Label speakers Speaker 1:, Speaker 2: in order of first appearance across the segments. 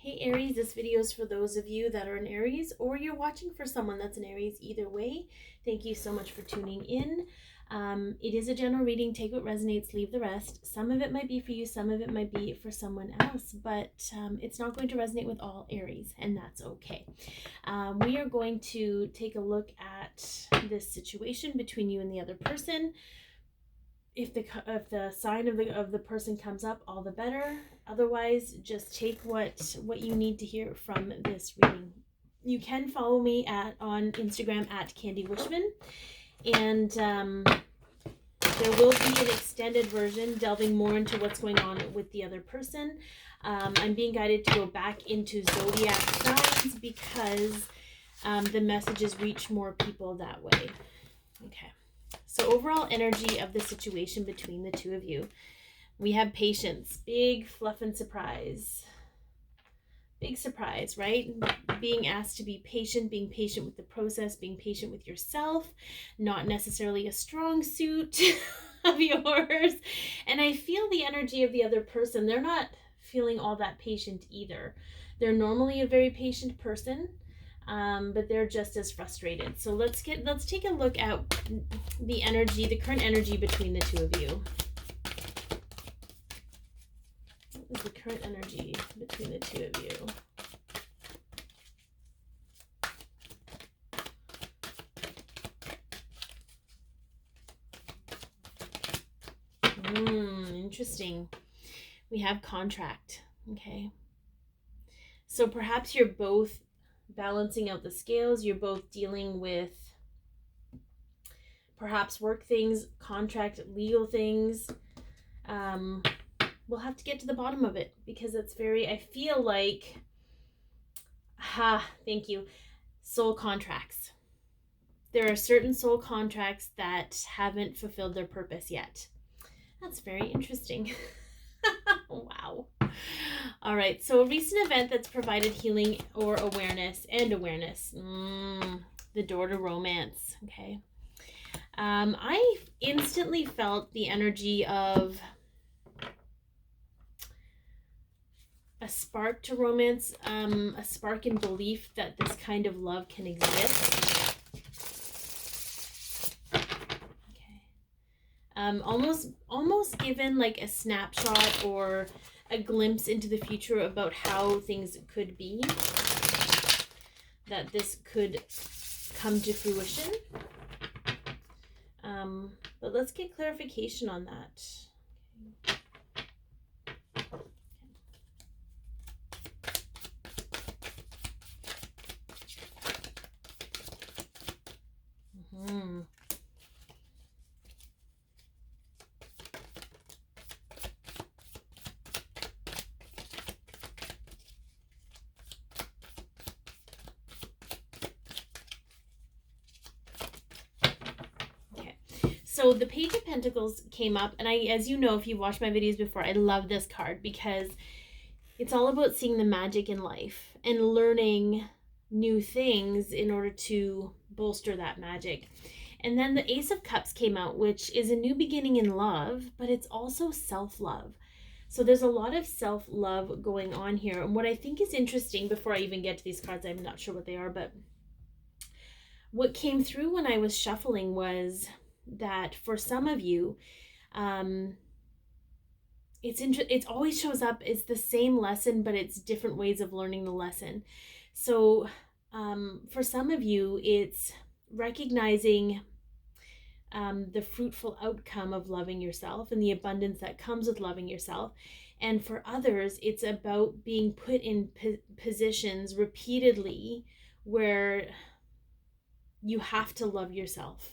Speaker 1: Hey Aries, this video is for those of you that are an Aries or you're watching for someone that's an Aries. Either way, thank you so much for tuning in. It is a general reading. Take what resonates, leave the rest. Some of it might be for you, some of it might be for someone else, but it's not going to resonate with all Aries, and that's okay. We are going to take a look at this situation between you and the other person. If the sign of the person comes up, all the better. Otherwise, just take what you need to hear from this reading. You can follow me on Instagram at Candy Wishman, and there will be an extended version delving more into what's going on with the other person. I'm being guided to go back into Zodiac signs because the messages reach more people that way. Okay. So overall energy of the situation between the two of you. We have patience, big fluff and surprise. Big surprise, right? Being asked to be patient, being patient with the process, being patient with yourself, not necessarily a strong suit of yours. And I feel the energy of the other person. They're not feeling all that patient either. They're normally a very patient person. But they're just as frustrated. So let's take a look at the energy, the current energy between the two of you. What is the current energy between the two of you? Interesting. We have contract. Okay. So perhaps you're both balancing out the scales. You're both dealing with perhaps work things, contract, legal things. We'll have to get to the bottom of it because it's I feel like, thank you, soul contracts. There are certain soul contracts that haven't fulfilled their purpose yet. That's very interesting. Wow. All right, so a recent event that's provided healing or awareness. The door to romance, okay. I instantly felt the energy of a spark to romance, a spark in belief that this kind of love can exist. Okay. Almost given like a snapshot or a glimpse into the future about how things could be, that this could come to fruition. But let's get clarification on that. So the Page of Pentacles came up, and as you know, if you've watched my videos before, I love this card because it's all about seeing the magic in life and learning new things in order to bolster that magic. And then the Ace of Cups came out, which is a new beginning in love, but it's also self-love. So there's a lot of self-love going on here. And what I think is interesting, before I even get to these cards, I'm not sure what they are, but what came through when I was shuffling was that for some of you, it always shows up. It's the same lesson, but it's different ways of learning the lesson. So for some of you, it's recognizing the fruitful outcome of loving yourself and the abundance that comes with loving yourself. And for others, it's about being put in positions repeatedly where you have to love yourself.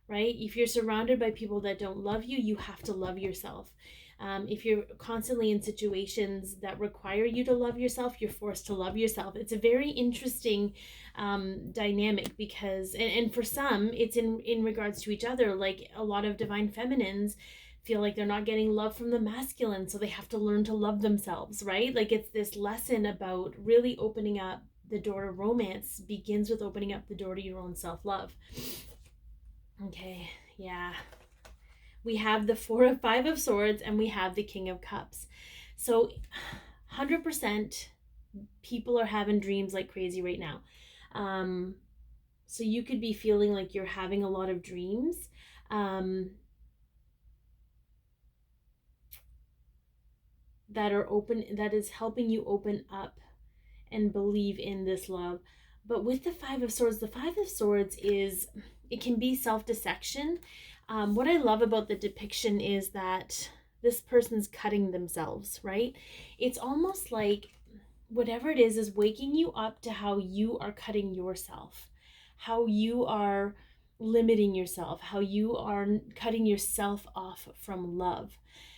Speaker 1: Right? If you're surrounded by people that don't love you, you have to love yourself. If you're constantly in situations that require you to love yourself, you're forced to love yourself. It's a very interesting dynamic because, and for some, it's in regards to each other. Like a lot of divine feminines feel like they're not getting love from the masculine, so they have to learn to love themselves, right? Like it's this lesson about really opening up the door to romance begins with opening up the door to your own self-love. Okay, yeah. We have the Five of Swords and we have the King of Cups. So 100% People are having dreams like crazy right now. So you could be feeling like you're having a lot of dreams. That are open, that is helping you open up and believe in this love. But with the Five of Swords, the Five of Swords is, it can be self-dissection. What I love about the depiction is that this person's cutting themselves, right? It's almost like whatever it is waking you up to how you are cutting yourself, how you are limiting yourself, how you are cutting yourself off from love.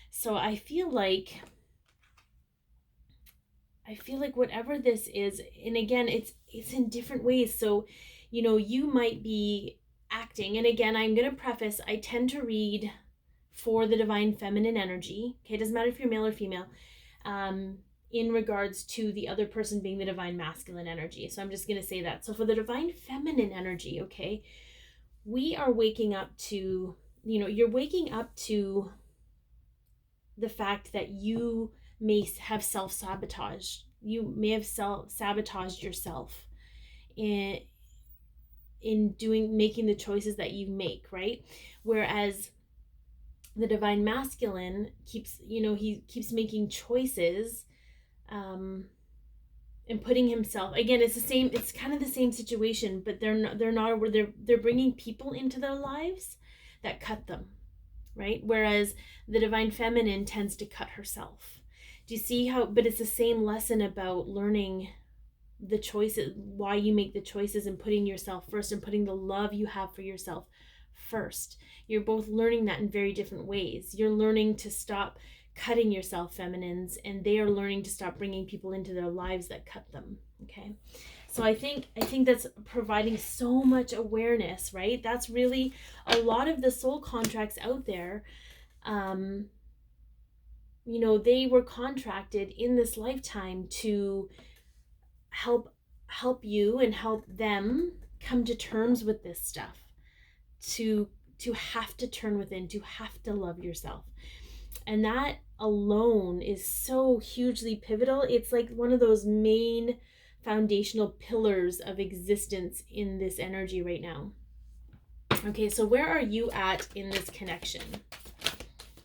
Speaker 1: So I feel like whatever this is, and again, it's in different ways. So, you might be acting, and again, I'm going to preface, I tend to read for the divine feminine energy. Okay, it doesn't matter if you're male or female, in regards to the other person being the divine masculine energy. So I'm just going to say that. So for the divine feminine energy, okay, we are waking up to, you're waking up to the fact that you may have self-sabotage. You may have sabotaged yourself in making the choices that you make, right? Whereas the divine masculine keeps, he keeps making choices, and putting himself, again, it's kind of the same situation, but they're bringing people into their lives that cut them, right? Whereas the divine feminine tends to cut herself. Do you see how? But it's the same lesson about learning the choices, why you make the choices, and putting yourself first, and putting the love you have for yourself first. You're both learning that in very different ways. You're learning to stop cutting yourself, feminines, and they are learning to stop bringing people into their lives that cut them. Okay, so I think that's providing so much awareness, right? That's really a lot of the soul contracts out there. They were contracted in this lifetime to help you and help them come to terms with this stuff, to have to turn within, to have to love yourself. And that alone is so hugely pivotal. It's like one of those main foundational pillars of existence in this energy right now. Okay, so where are you at in this connection?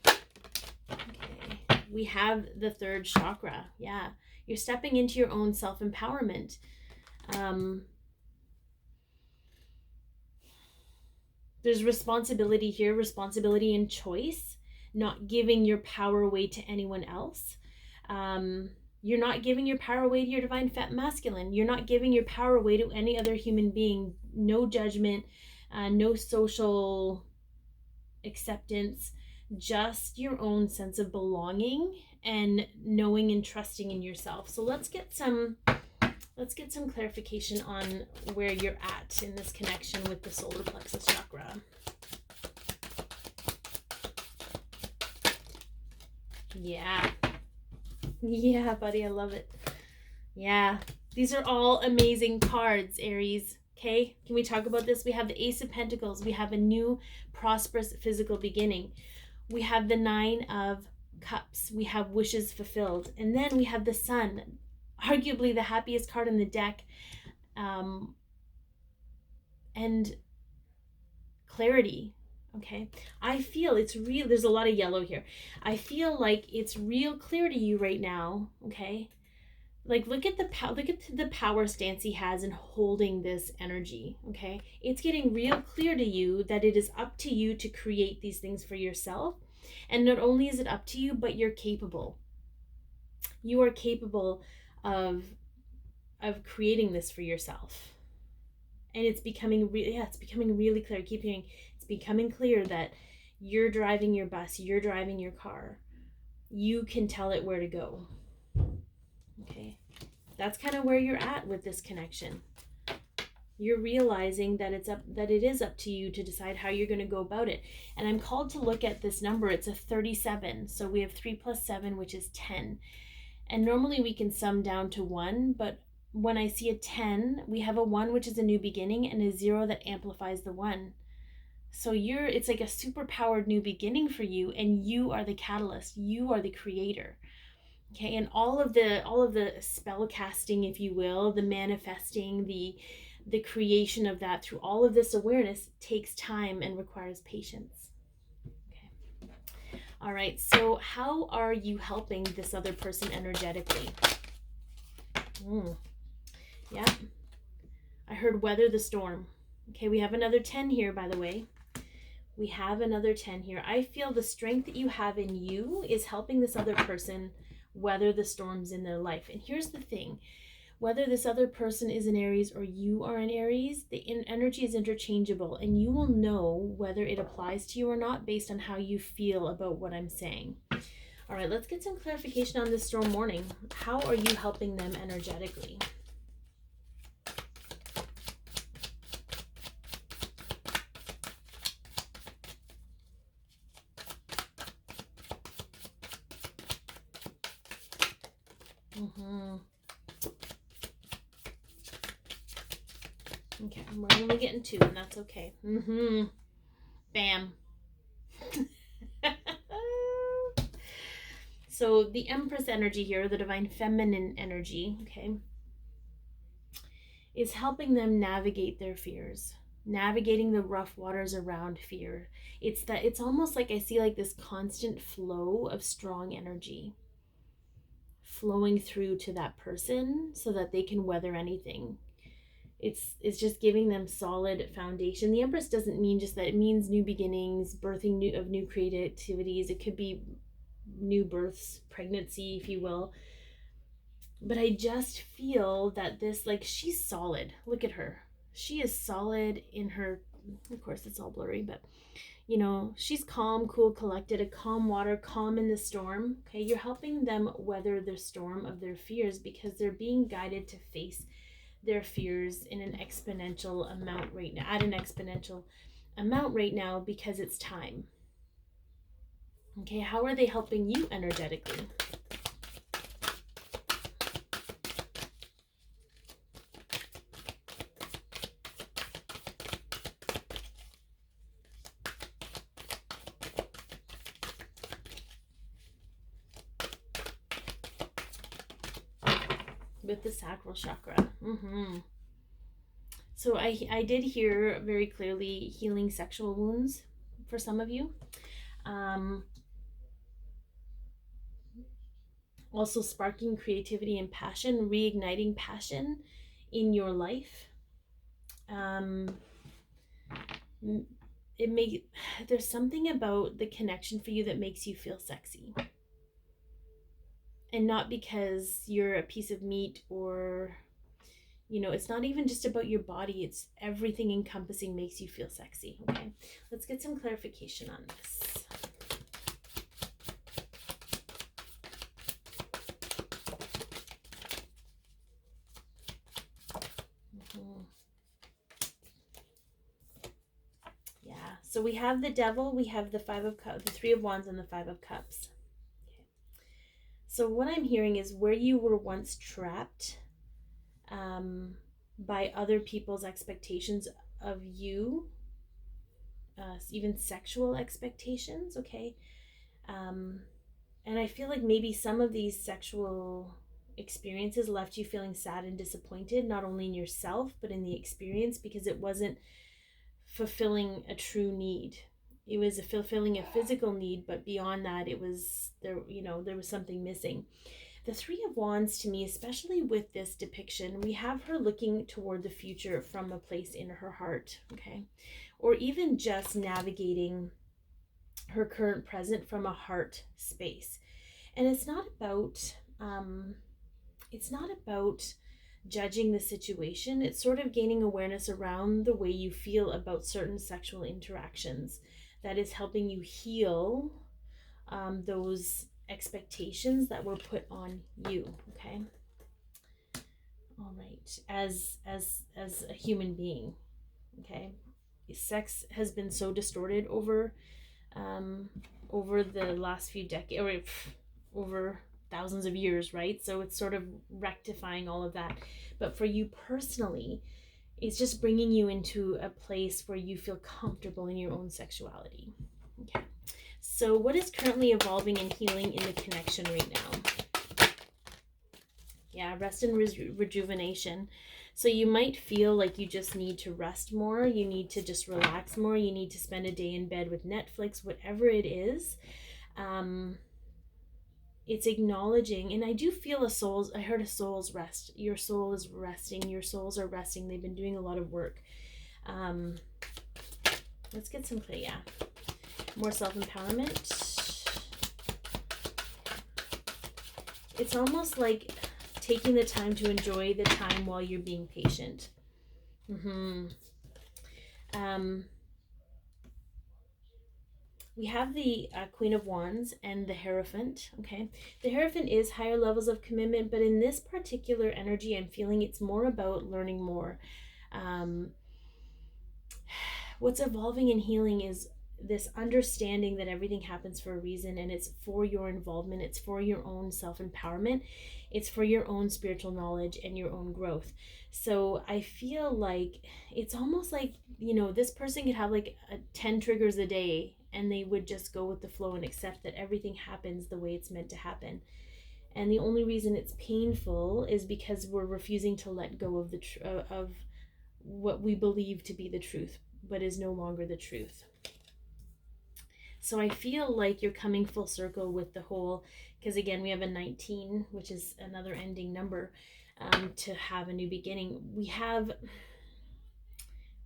Speaker 1: Okay, we have the third chakra. Yeah, you're stepping into your own self-empowerment. There's responsibility here, responsibility and choice, not giving your power away to anyone else. You're not giving your power away to your divine masculine. You're not giving your power away to any other human being. No judgment, no social acceptance, just your own sense of belonging and knowing and trusting in yourself. So let's get some clarification on where you're at in this connection with the solar plexus chakra. Yeah, buddy, I love it. Yeah, these are all amazing cards, Aries. Okay, can we talk about this? We have the Ace of Pentacles. We have a new prosperous physical beginning. We have the Nine of Cups. We have wishes fulfilled. And then we have the Sun, arguably the happiest card in the deck, and clarity. Okay, I feel it's real. There's a lot of yellow here. I feel like it's real clear to you right now. Okay, like look at the power stance he has in holding this energy. Okay, it's getting real clear to you that it is up to you to create these things for yourself. And not only is it up to you, but you're capable. You are capable of creating this for yourself. And it's becoming really clear. Keep hearing, it's becoming clear that you're driving your bus, you're driving your car. You can tell it where to go. Okay, that's kind of where you're at with this connection. You're realizing that it is up to you to decide how you're going to go about it. And I'm called to look at this number. It's a 37. So we have 3 plus 7, which is 10. And normally we can sum down to 1, but when I see a 10, we have a 1, which is a new beginning, and a 0 that amplifies the 1. So it's like a super powered new beginning for you, and you are the catalyst. You are the creator. Okay, and all of the spell casting, if you will, the manifesting, the creation of that through all of this awareness takes time and requires patience. Okay. All right, so how are you helping this other person energetically? Yeah, I heard weather the storm. Okay, we have another 10 here, by the way. We have another 10 here. I feel the strength that you have in you is helping this other person weather the storms in their life. And here's the thing, whether this other person is an Aries or you are an Aries, the energy is interchangeable, and you will know whether it applies to you or not based on how you feel about what I'm saying. All right, let's get some clarification on this storm warning. How are you helping them energetically? Okay, we're only getting 2, and that's okay. Bam. So the Empress energy here, the divine feminine energy, okay, is helping them navigate their fears, navigating the rough waters around fear. It's almost like I see like this constant flow of strong energy flowing through to that person so that they can weather anything. It's just giving them solid foundation. The Empress doesn't mean just that, it means new beginnings, birthing new creativities. It could be new births, pregnancy, if you will. But I just feel that this, like, she's solid. Look at her. She is solid in her, of course it's all blurry, but you know, she's calm, cool, collected, a calm water, calm in the storm. Okay, you're helping them weather the storm of their fears because they're being guided to face their fears in an exponential amount right now, at an exponential amount right now, because it's time. Okay, how are they helping you energetically? With the sacral chakra. So I did hear very clearly healing sexual wounds for some of you. Also sparking creativity and passion, reigniting passion in your life. There's something about the connection for you that makes you feel sexy. And not because you're a piece of meat or, you know, it's not even just about your body, it's everything encompassing makes you feel sexy. Okay, let's get some clarification on this. Yeah, so we have the Devil, we have the Five of Cups, the Three of Wands, and the Five of Cups. Okay. So what I'm hearing is where you were once trapped by other people's expectations of you, even sexual expectations, okay? And I feel like maybe some of these sexual experiences left you feeling sad and disappointed, not only in yourself, but in the experience, because it wasn't fulfilling a true need. It was fulfilling a physical need, but beyond that, it was there, you know, there was something missing. The Three of Wands, to me, especially with this depiction, we have her looking toward the future from a place in her heart, okay? Or even just navigating her current present from a heart space. And it's not about judging the situation. It's sort of gaining awareness around the way you feel about certain sexual interactions that is helping you heal those expectations that were put on you. Okay, all right, as a human being. Okay, sex has been so distorted over the last few decades, or over thousands of years, right? So it's sort of rectifying all of that. But for you personally, it's just bringing you into a place where you feel comfortable in your own sexuality. Okay. So what is currently evolving and healing in the connection right now? Yeah, rest and rejuvenation. So you might feel like you just need to rest more, you need to just relax more, you need to spend a day in bed with Netflix, whatever it is. It's acknowledging, and I do feel I heard a soul's rest. Your soul is resting, your souls are resting. They've been doing a lot of work. Let's get some play, yeah. More self-empowerment. It's almost like taking the time to enjoy the time while you're being patient. We have the Queen of Wands and the Hierophant, okay? The Hierophant is higher levels of commitment, but in this particular energy, I'm feeling it's more about learning more. What's evolving and healing is this understanding that everything happens for a reason, and it's for your involvement, it's for your own self-empowerment, it's for your own spiritual knowledge and your own growth. So I feel like it's almost like, you know, this person could have like 10 triggers a day, and they would just go with the flow and accept that everything happens the way it's meant to happen. And the only reason it's painful is because we're refusing to let go of of what we believe to be the truth, but is no longer the truth. So I feel like you're coming full circle with the whole, because again, we have a 19, which is another ending number, to have a new beginning. We have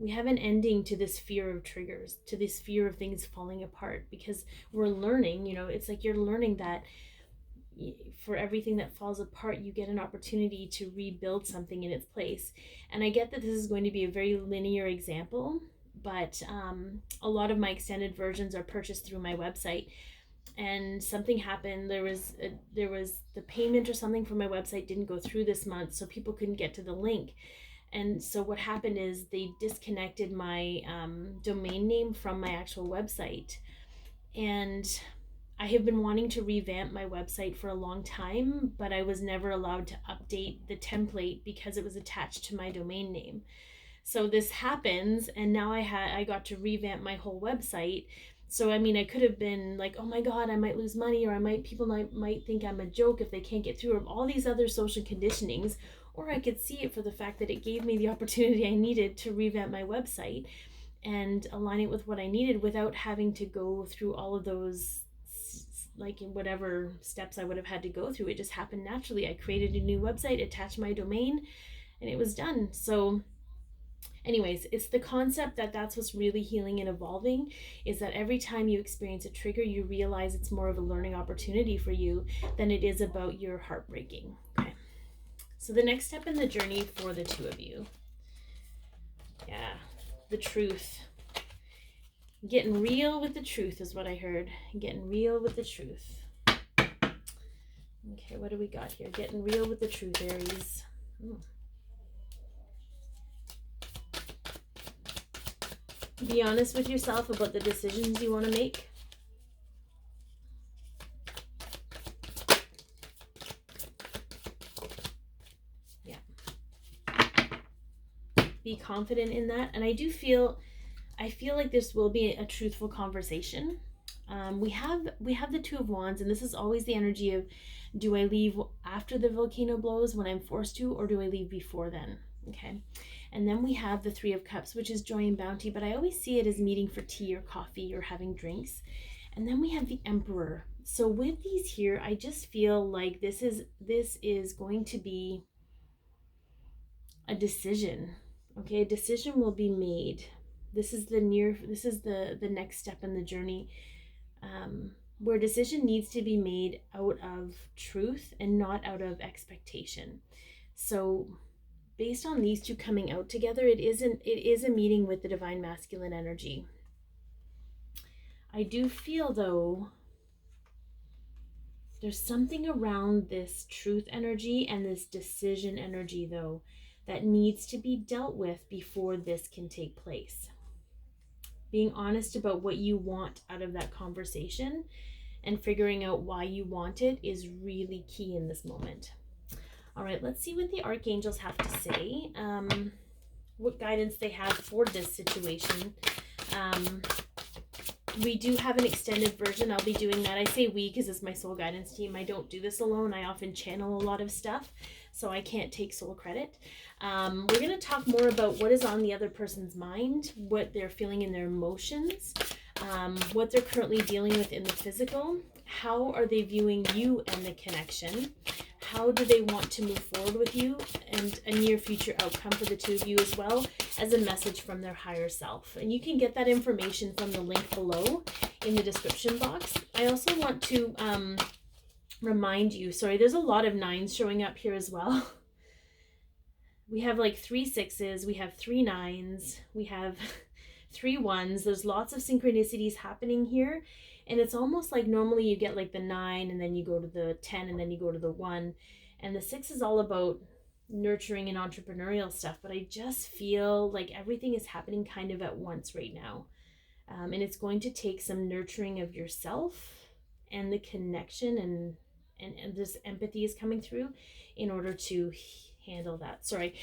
Speaker 1: an ending to this fear of triggers, to this fear of things falling apart, because we're learning, you know, it's like you're learning that for everything that falls apart, you get an opportunity to rebuild something in its place. And I get that this is going to be a very linear example, but a lot of my extended versions are purchased through my website, and something happened. There was the payment or something for my website didn't go through this month, so people couldn't get to the link. And so what happened is they disconnected my domain name from my actual website. And I have been wanting to revamp my website for a long time, but I was never allowed to update the template because it was attached to my domain name. So this happens, and now I got to revamp my whole website. So I mean, I could have been like, oh my God, I might lose money, or people might think I'm a joke if they can't get through, or all these other social conditionings. Or I could see it for the fact that it gave me the opportunity I needed to revamp my website and align it with what I needed without having to go through all of those, like whatever steps I would have had to go through. It just happened naturally. I created a new website, attached my domain, and it was done. So anyways, it's the concept that that's what's really healing and evolving, is that every time you experience a trigger, you realize it's more of a learning opportunity for you than it is about your heartbreaking. Okay. So the next step in the journey for the two of you. Yeah, the truth. Getting real with the truth is what I heard. Getting real with the truth. Okay, what do we got here? Getting real with the truth, Aries. Be honest with yourself about the decisions you want to make. Yeah. Be confident in that. And I feel like this will be a truthful conversation. We have the Two of Wands, and this is always the energy of, do I leave after the volcano blows when I'm forced to, or do I leave before then? Okay. And then we have the Three of Cups, which is joy and bounty, but I always see it as meeting for tea or coffee or having drinks. And then we have the Emperor. So with these here, I just feel like this is going to be a decision. Okay, a decision will be made. This is the next step in the journey, where decision needs to be made out of truth and not out of expectation. So based on these two coming out together, it is a meeting with the divine masculine energy. I do feel though there's something around this truth energy and this decision energy though that needs to be dealt with before this can take place. Being honest about what you want out of that conversation and figuring out why you want it is really key in this moment. All right, let's see what the archangels have to say, what guidance they have for this situation. We do have an extended version. I'll be doing that. I say we because it's my soul guidance team. I don't do this alone. I often channel a lot of stuff, so I can't take soul credit. We're going to talk more about what is on the other person's mind, what they're feeling in their emotions, what they're currently dealing with in the physical. How are they viewing you and the connection? How do they want to move forward with you, and a near future outcome for the two of you, as well as a message from their higher self. And you can get that information from the link below in the description box. I also want to remind you, sorry, there's a lot of 9s showing up here as well. We have like 3 6s, we have 3 9s, we have 3 1s. There's lots of synchronicities happening here. And it's almost like normally you get like the 9 and then you go to the 10 and then you go to the 1. And the 6 is all about nurturing and entrepreneurial stuff. But I just feel like everything is happening kind of at once right now. And it's going to take some nurturing of yourself and the connection, and this empathy is coming through in order to handle that. Sorry,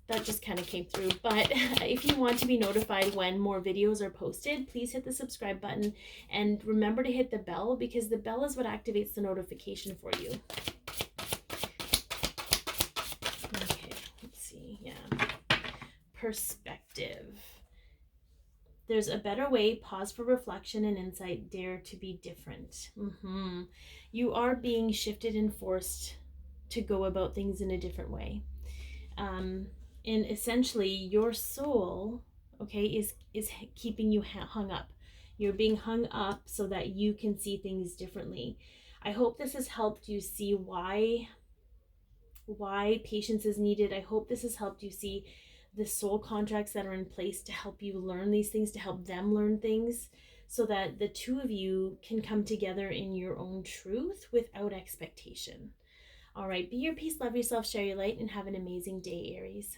Speaker 1: that just kind of came through. But if you want to be notified when more videos are posted, please hit the subscribe button and remember to hit the bell, because the bell is what activates the notification for you. Okay, let's see. Yeah. Perspective. There's a better way. Pause for reflection and insight. Dare to be different. You are being shifted and forced to go about things in a different way. And essentially your soul, okay, is keeping you hung up. You're being hung up so that you can see things differently. I hope this has helped you see why patience is needed. I hope this has helped you see the soul contracts that are in place to help you learn these things, to help them learn things, so that the two of you can come together in your own truth without expectation. All right, be your peace, love yourself, share your light, and have an amazing day, Aries.